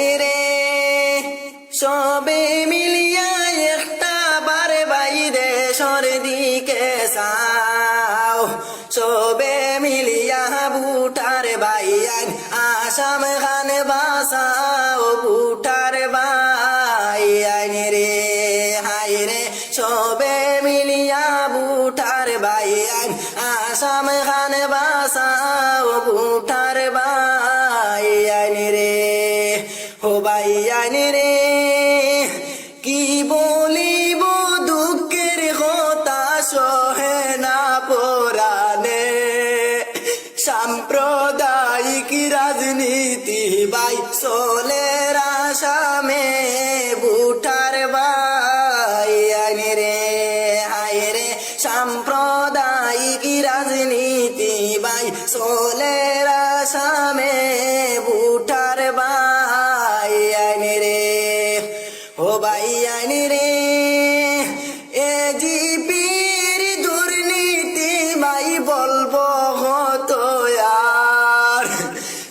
আইনি রে সবে মিলিয়া একটা বারে বাইরে সর দিকে চাও সবে মিলিয়া বুটার বাইয়ান আসাম খান বাসাও বুটার বাইয়ান রে হাই রে সবে মিলিয়া বুটার বাইয়ান আসাম খান বাসাও বুটার বাইয়ান রে ও বাইয়ান রে কি বলিব দুঃখের কথা সহে না পরানে সাম্প্রদায়িক রাজনীতি বাই চলে আসামে বুটার বাইয়ান রে হায় রে সাম্প্রদায়িক রাজনীতি বাই চলে আসামে বুটার বাইয়ান রে ও বাইয়ান রে এ জিপির দুর্নীতি মাই বলবো হতো আর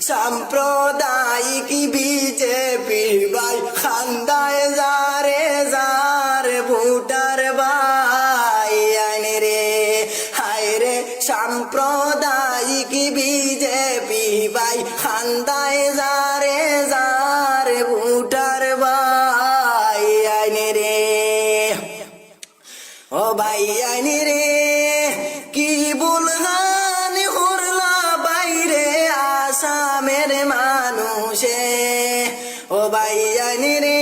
সাম্প্রদায়িক বিজেপি বাই খান্দায় যারে যার ভোটার বাইয়ান রে হায় রে সাম্প্রদায়িক বিজেপি বাই খান্দায় যারে যার ভোটার বাইয়ান রে ও বাইয়ান রে কি বুলগান করলা বাইরে আসামের মানুষে ও বাইয়ান রে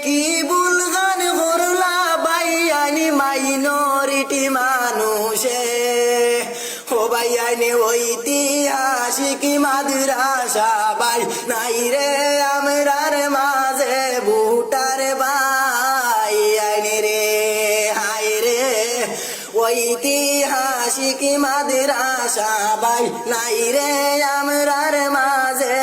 কি বুলগান করলা বাইয়ান মাইনরিটি মানুষে ও বাইয়ান ঐতিহাসিক মাদ্রাসা বাই নাই রে আমরার মাঝে ভোটার বাইয়ান রে হায় রে ঐতিহাসিক মাদ্রাসা বাই নাই রে আমরার মাঝে